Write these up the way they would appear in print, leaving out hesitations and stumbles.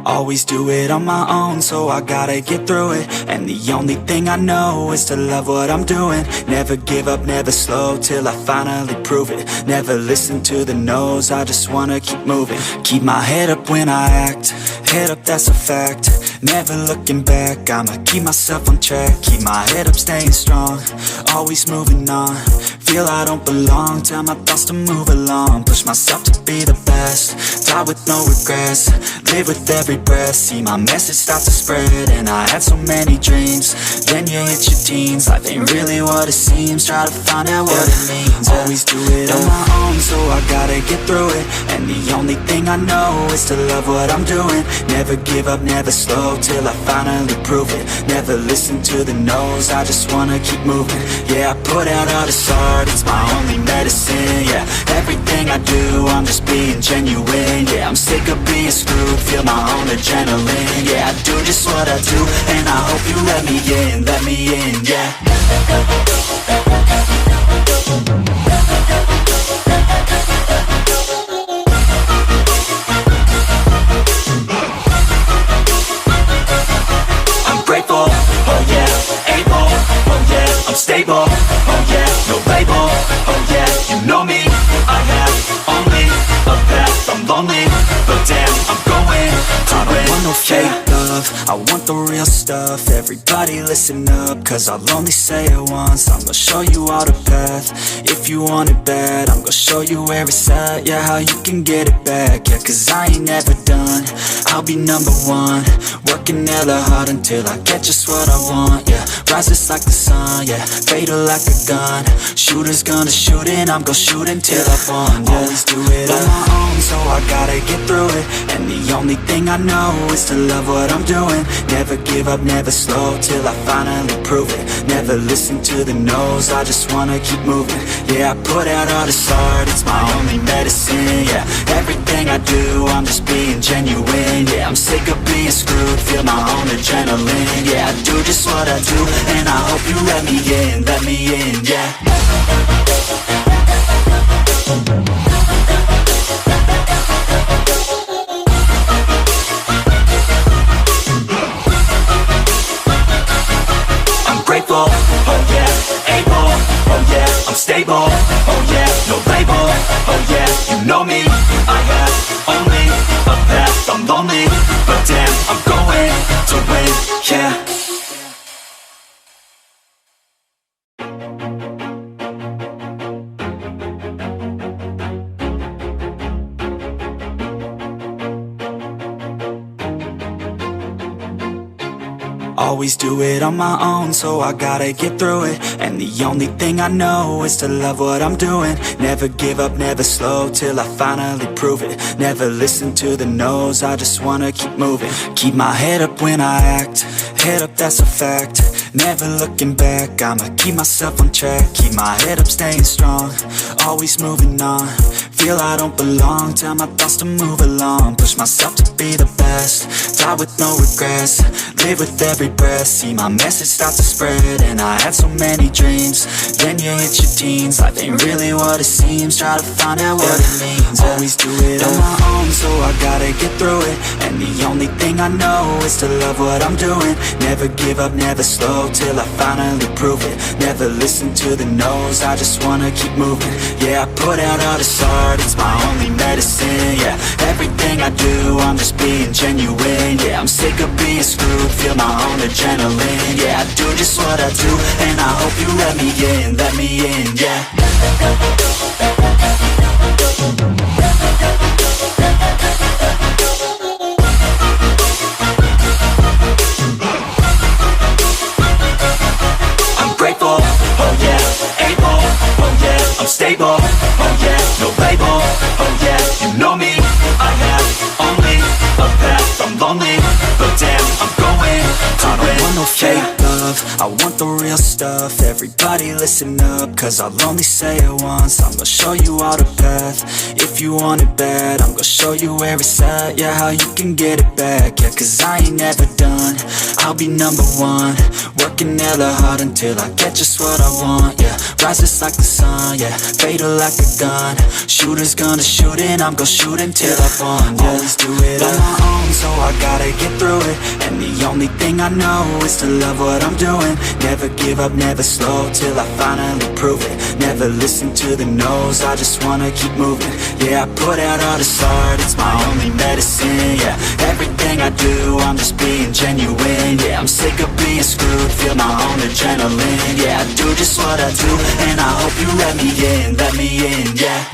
Always do it on my own, so I gotta get through it. And the only thing I know is to love what I'm doing. Never give up, never slow, till I finally prove it. Never listen to the no's, I just wanna keep moving. Keep my head up when I act, head up, that's a fact. Never looking back, I'ma keep myself on track. Keep my head up, staying strong, always moving on. Feel I don't belong, tell my thoughts to move along. Push myself to be the best, die with no regrets. Live with every breath, see my message start to spread. And I had so many dreams, then you hit your teens. Life ain't really what it seems, try to find out what it means. Always do it on my own, so I gotta get through it. And the only thing I know is to love what I'm doing. Never give up, never slow, till I finally prove it. Never listen to the no's, I just wanna keep moving. Yeah, I put out all this art, it's my only medicine. Yeah, everything I do, I'm just being genuine. Yeah, I'm sick of being screwed, feel my own adrenaline. Yeah, I do just what I do, and I hope you let me in, yeah. I'm grateful, oh yeah, able, oh yeah, I'm stable, oh yeah, no label, oh yeah, you know me, I have only a path, I'm lonely, but damn, I'm going to win. I don't want no fake love, I want the real stuff. Everybody listen up, cause I'll only say it once. I'm gonna show you all the path, if you want it bad. I'm gonna show you where it's at, yeah, how you can get it back. Yeah, cause I ain't never done, I'll be number one. Working hella hard until I get just what I want, yeah. Rises like the sun, yeah, fatal like a gun. Shooters gonna shoot and I'm gonna shoot until I've won, yeah. Always do it on my own, so I gotta get through it. And the only thing I know is to love what I'm doing. Never give up, never slow, till I finally prove it. Never listen to the no's, I just wanna keep moving. Yeah, I put out all this art, it's my only medicine. Yeah, everything I do, I'm just being genuine. Yeah, I'm sick of being screwed, feel my own adrenaline. Yeah, I do just what I do, and I hope you let me in, yeah. Grateful, oh yeah, able, oh yeah, I'm stable, oh yeah, no label, oh yeah, you know me, I have only a path, I'm lonely, but damn, I'm going to win, yeah. Always do it on my own, so I gotta get through it. And the only thing I know is to love what I'm doing. Never give up, never slow, till I finally prove it. Never listen to the no's, I just wanna keep moving. Keep my head up when I act, head up, that's a fact. Never looking back, I'ma keep myself on track. Keep my head up, staying strong, always moving on. Feel I don't belong, tell my thoughts to move along. Push myself to be the best, die with no regrets. Live with every breath, see my message start to spread. And I had so many dreams, then you hit your teens. Life ain't really what it seems, try to find out what it means. Always do it on my own, so I gotta get through it. And the only thing I know is to love what I'm doing. Never give up, never slow, till I finally prove it. Never listen to the no's, I just wanna keep moving. Yeah, I put out all this art, it's my only medicine. Yeah, everything I do, I'm just being genuine. Yeah, I'm sick of being screwed, feel my own adrenaline. Yeah, I do just what I do, and I hope you let me in, yeah. I'm grateful, oh yeah, able, oh yeah, I'm stable, oh yeah, no label, oh yeah, you know me, I have only a path, I'm lonely, but damn, I'm going to win. I don't want no fake love, I want the real stuff. Everybody listen up, cause I'll only say it once. I'm gonna show you all the path, if you want it bad. I'm gonna show you where it's at, yeah, how you can get it back. Yeah, cause I ain't never done, I'll be number one. Work Working hella hard until I get just what I want, yeah. Rises like the sun, yeah, fatal like a gun. Shooter's gonna shoot and I'm gonna shoot until I won, yeah. Always do it on my own, so I gotta get through it. And the only thing I know is to love what I'm doing. Never give up, never slow, till I finally prove it. Never listen to the no's, I just wanna keep moving. Yeah, I put out all this art, it's my only medicine, yeah. Everything I do, I'm just being genuine, yeah. I'm sick of being screwed, feel my own adrenaline, yeah. I do just what I do, and I hope you let me in, yeah.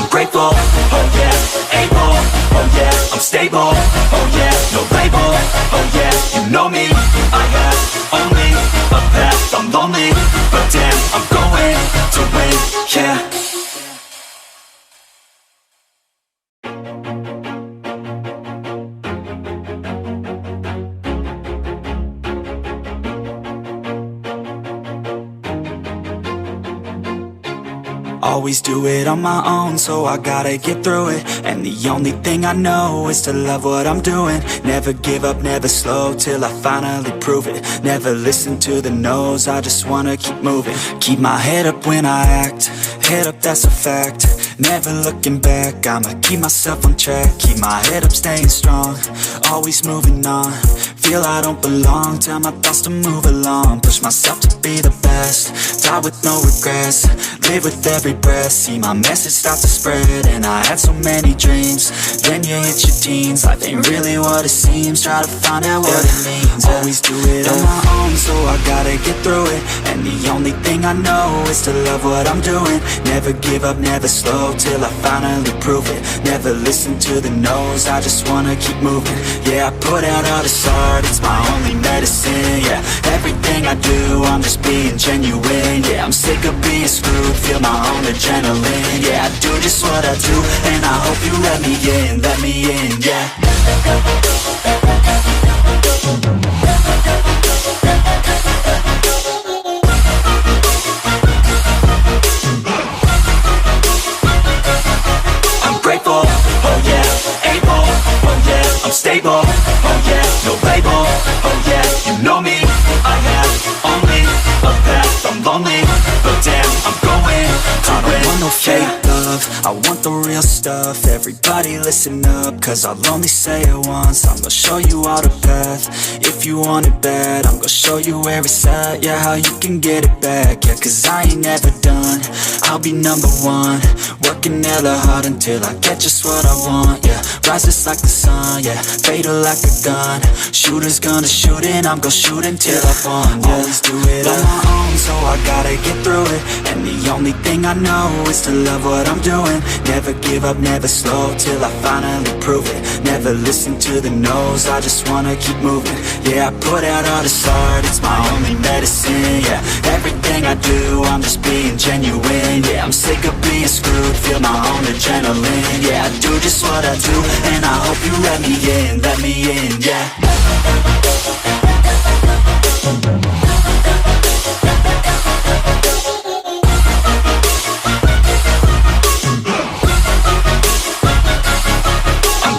Grateful, oh yeah, able, oh yeah, I'm stable, oh yeah, no label, oh yeah, you know me, I have only a path, I'm lonely, but damn, I'm going to win, yeah. Always do it on my own, so I gotta get through it. And the only thing I know is to love what I'm doing. Never give up, never slow, till I finally prove it. Never listen to the no's, I just wanna keep moving. Keep my head up when I act, head up, that's a fact. Never looking back, I'ma keep myself on track. Keep my head up, staying strong, always moving on. Feel I don't belong, tell my thoughts to move along. Push myself to be the best, die with no regrets. Live with every breath, see my message start to spread. And I had so many dreams, then you hit your teens. Life ain't really what it seems, try to find out what it means. Always do it on my own, so I gotta get through it. And the only thing I know is to love what I'm doing. Never give up, never slow, till I finally prove it. Never listen to the no's, I just wanna keep moving. Yeah, I put out all this art, it's my only medicine, yeah. Everything I do, I'm just being genuine, yeah. I'm sick of being screwed, feel my own adrenaline, yeah. I do just what I do, and I hope you let me in, yeah. I'm grateful, oh yeah, able, oh yeah, I'm stable, oh yeah, no label, oh yeah, you know me, I have only a path, I'm lonely, but damn, I'm going to win. I don't want no fake love, I want the real stuff. Everybody listen up, cause I'll only say it once. I'm gonna show you all the path, if you want it bad. I'm gonna show you where it's at, yeah, how you can get it back. Yeah, cause I ain't never done, I'll be number one. Working hella hard until I get just what I want, yeah. Rises like the sun, yeah, fatal like a gun. Shooter's gonna shoot and I'm gonna shoot until I won, yeah. Always do it on my own, so I gotta get through it. And the only thing I know is to love what I'm doing. Never give up, never slow, till I finally prove it. Never listen to the no's, I just wanna keep moving. Yeah, I put out all this art, it's my only medicine, yeah. Everything I do, I'm just being genuine, yeah. I'm sick of being screwed, feel my own adrenaline, yeah. I do just what I do, and I hope you let me in, yeah.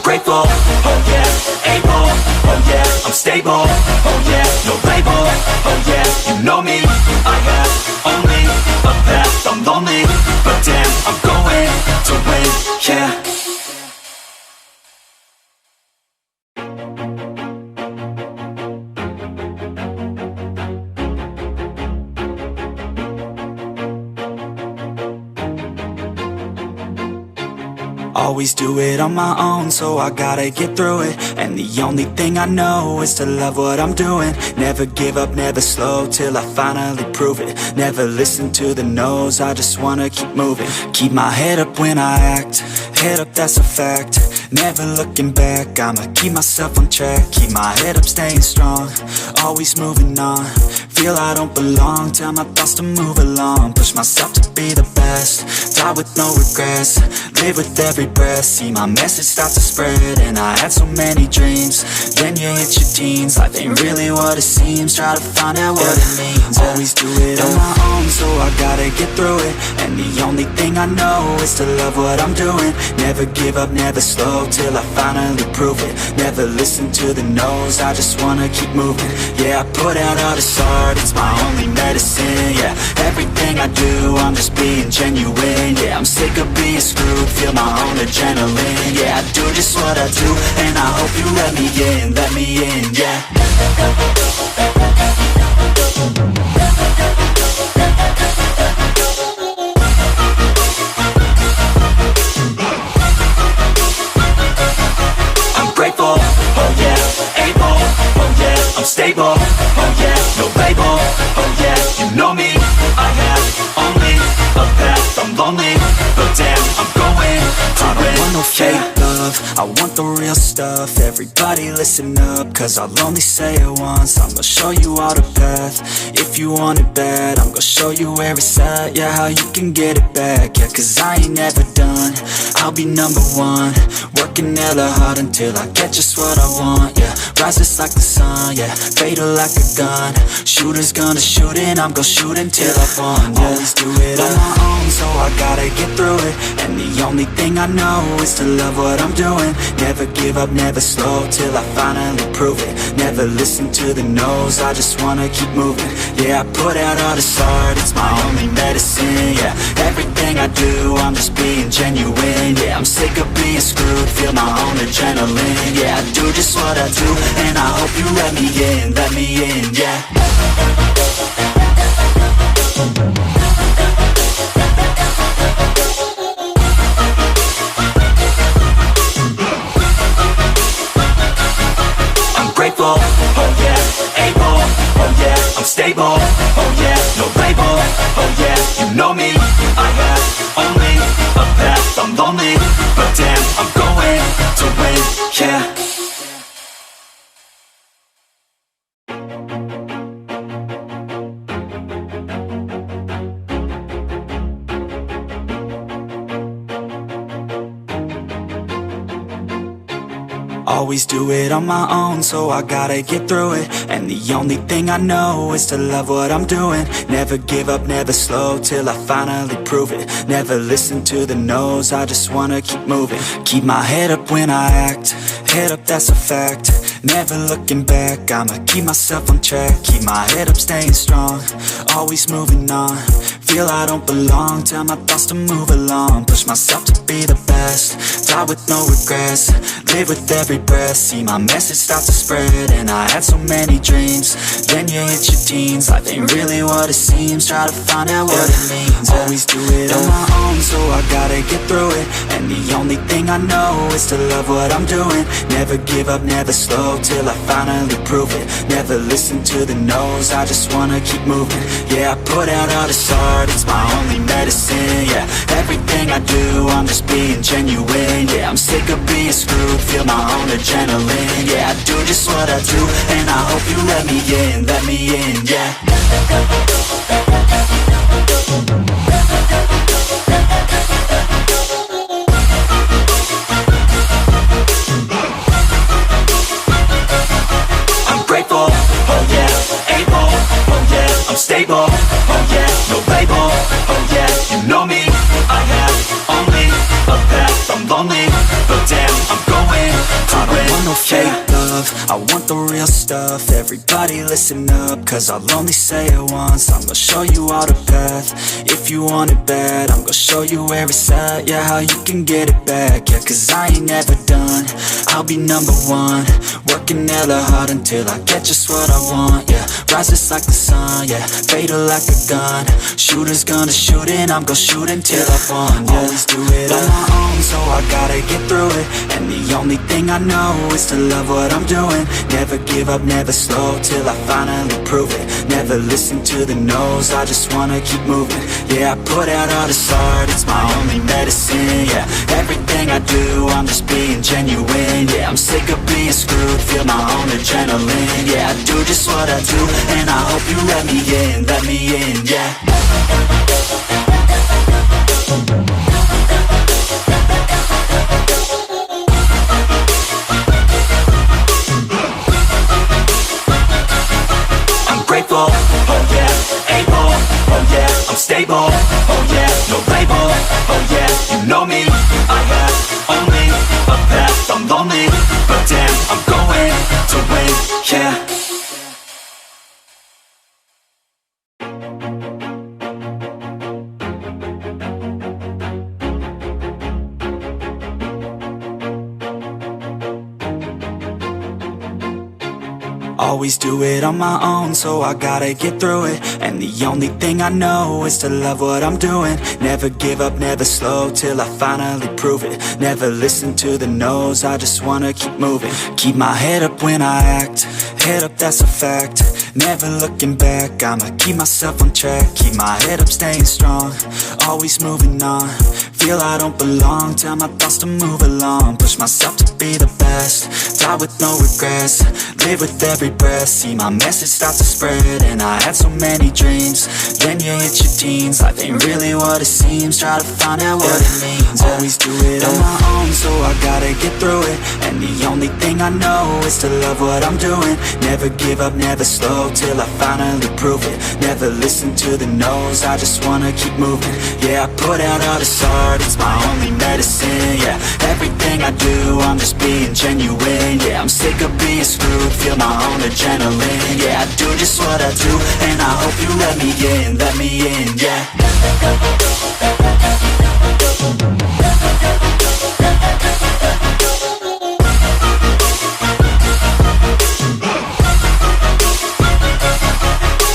Grateful, oh yeah, able, oh yeah, I'm stable, oh yeah, no label, oh yeah, you know me, I have only a path, I'm lonely, but damn, I'm going to win, yeah. Always do it on my own, so I gotta get through it. And the only thing I know is to love what I'm doing. Never give up, never slow, till I finally prove it. Never listen to the no's, I just wanna keep moving. Keep my head up when I act, head up, that's a fact. Never looking back, I'ma keep myself on track. Keep my head up, staying strong, always moving on. Feel I don't belong, tell my thoughts to move along. Push myself to be the best, die with no regrets. Live with every breath, see my message start to spread. And I had so many dreams, then you hit your teens. Life ain't really what it seems, try to find out what it means. Always do it on my own, so I gotta get through it. And the only thing I know is to love what I'm doing. Never give up, never slow, till I finally prove it. Never listen to the no's, I just wanna keep moving. Yeah, I put out all this art, it's my only medicine. Yeah, everything I do, I'm just being genuine. Yeah, I'm sick of being screwed, feel my own adrenaline. Yeah, I do just what I do, and I hope you let me in, yeah. I'm grateful, oh yeah, able, oh yeah, I'm stable, oh yeah, no label, oh yeah, you know me, I have only a path, I'm lonely, but damn, I'm going to win. I don't want no fake love, I want the real stuff. Everybody listen up, cause I'll only say it once. I'm gonna show you all the path, if you want it bad. I'm gonna show you where it's at, yeah, how you can get it back. Yeah, cause I ain't never done, I'll be number one. Working hella hard until I get just what I want, yeah. Rises like the sun, yeah, fatal like a gun. Shooters gonna shoot and I'm gonna shoot until I won, yeah. Always do it on my own, so I gotta get through it. And the only thing I know is to love what I'm doing. Never give up, never slow, till I finally prove it. Never listen to the no's, I just wanna keep moving. Yeah, I put out all this art, it's my only medicine. Yeah, everything I do, I'm just being genuine. Yeah, I'm sick of being screwed, feel my own adrenaline. Yeah, I do just what I do, and I hope you let me in, yeah. I'm grateful, oh yeah, able, oh yeah, I'm stable, oh yeah, no label, oh yeah, you know me, I have only a path, I'm lonely, but damn, I'm going to win, yeah. Always do it on my own, so I gotta get through it. And the only thing I know is to love what I'm doing. Never give up, never slow, till I finally prove it. Never listen to the no's, I just wanna keep moving. Keep my head up when I act, head up, that's a fact. Never looking back, I'ma keep myself on track. Keep my head up, staying strong, always moving on. Feel I don't belong, tell my thoughts to move along. Push myself to be the best, die with no regrets. Live with every breath, see my message start to spread. And I had so many dreams, then you hit your teens. Life ain't really what it seems, try to find out what it means. Always do it on my own, so I gotta get through it. And the only thing I know is to love what I'm doing. Never give up, never slow, till I finally prove it. Never listen to the no's, I just wanna keep moving. Yeah, I put out all this art, it's my only medicine. Yeah, everything I do, I'm just being genuine. Yeah, I'm sick of being screwed, feel my own adrenaline. Yeah, I do just what I do, and I hope you let me in, yeah. I'm grateful, oh yeah, able, oh yeah, I'm stable, oh yeah, no label, oh yeah, you know me, I have only a path, I'm lonely, but damn, I'm going to win. I don't want no fake love, I want the real stuff. Everybody listen up, cause I'll only say it once. I'm gonna show you all the path, if you want it bad. I'm gonna show you where it's at, yeah, how you can get it back. Yeah, cause I ain't never done, I'll be number one. Working hella hard until I get just what I want, yeah. Rises like the sun, yeah, fatal like a gun. Shooters gonna shoot and I'm gonna shoot until I won, yeah. Always do it on my own, so I gotta get through it. And the only thing I know is to love what I'm doing. doing. Never give up, never slow, till I finally prove it. Never listen to the no's, I just wanna keep moving. Yeah, I put out all this art, it's my only medicine. Yeah, everything I do, I'm just being genuine. Yeah, I'm sick of being screwed, feel my own adrenaline. Yeah, I do just what I do, and I hope you let me in, yeah. Grateful, oh yeah, able, oh yeah, I'm stable, oh yeah, no label, oh yeah, you know me, I have only a path, I'm lonely, but damn, I'm going to win, yeah. Always do it on my own, so I gotta get through it. And the only thing I know is to love what I'm doing. Never give up, never slow, till I finally prove it. Never listen to the no's, I just wanna keep moving. Keep my head up when I act, head up, that's a fact. Never looking back, I'ma keep myself on track. Keep my head up, staying strong, always moving on. Feel I don't belong, tell my thoughts to move along. Push myself to be the best, die with no regrets. Live with every breath, see my message start to spread. And I had so many dreams, then you hit your teens. Life ain't really what it seems, try to find out what it means. Always do it on my own, so I gotta get through it. And the only thing I know is to love what I'm doing. Never give up, never slow, till I finally prove it. Never listen to the no's, I just wanna keep moving. Yeah, I put out all this art, it's my only medicine. Yeah, everything I do, I'm just being genuine. Yeah, I'm sick of being screwed, feel my own adrenaline. Yeah, I do just what I do, and I hope you let me in, yeah.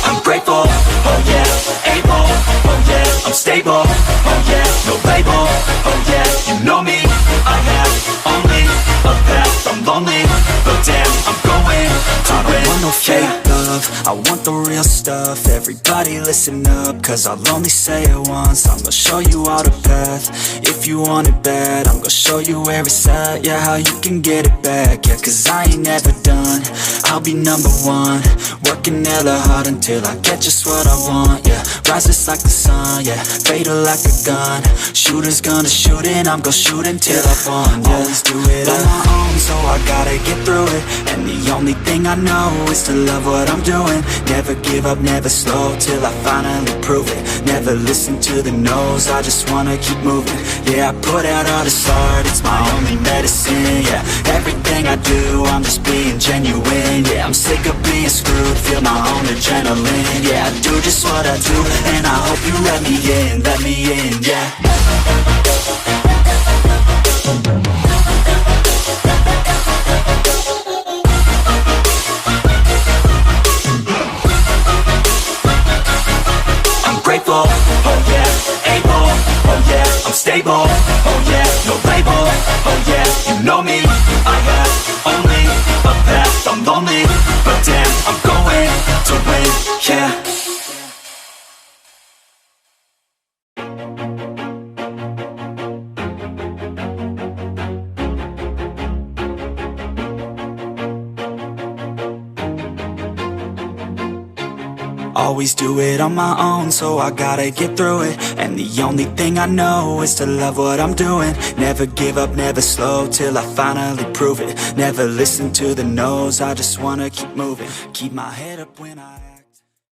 I'm grateful, oh yeah, able, oh yeah, I'm stable, oh yeah, no label, oh yeah, you know me, I have only a path, I'm lonely, but damn, I'm going to win. I don't want no fake love, I want the real stuff. Everybody listen up, cause I'll only say it once. I'm gonna show you all the path, if you want it bad. I'm gonna show you where it's at, yeah, how you can get it back. Yeah, cause I ain't never done, I'll be number one. Working hella hard until I get just what I want, yeah. Rises like the sun, yeah, fatal like a gun. Shooter's gonna shoot and I'm gonna shoot until I've won, yeah. Always do it on my own, so I gotta get through it. And the only thing I know is to love what I'm doing. Never give up, never slow, till I finally prove it. Never listen to the no's, I just wanna keep moving. Yeah, I put out all this art, it's my only medicine. Yeah, everything I do, I'm just being genuine. Yeah, I'm sick of being screwed, feel my own adrenaline. Yeah, I do just what I do, and I hope you let me in, yeah. Grateful, oh yeah, able, oh yeah, I'm stable, oh yeah, no label, oh yeah, you know me, I have only a path, I'm lonely, but damn, I'm going to win, yeah. Always do it on my own, so I gotta get through it. And the only thing I know is to love what I'm doing. Never give up, never slow, till I finally prove it. Never listen to the no's, I just wanna keep moving. Keep my head up when I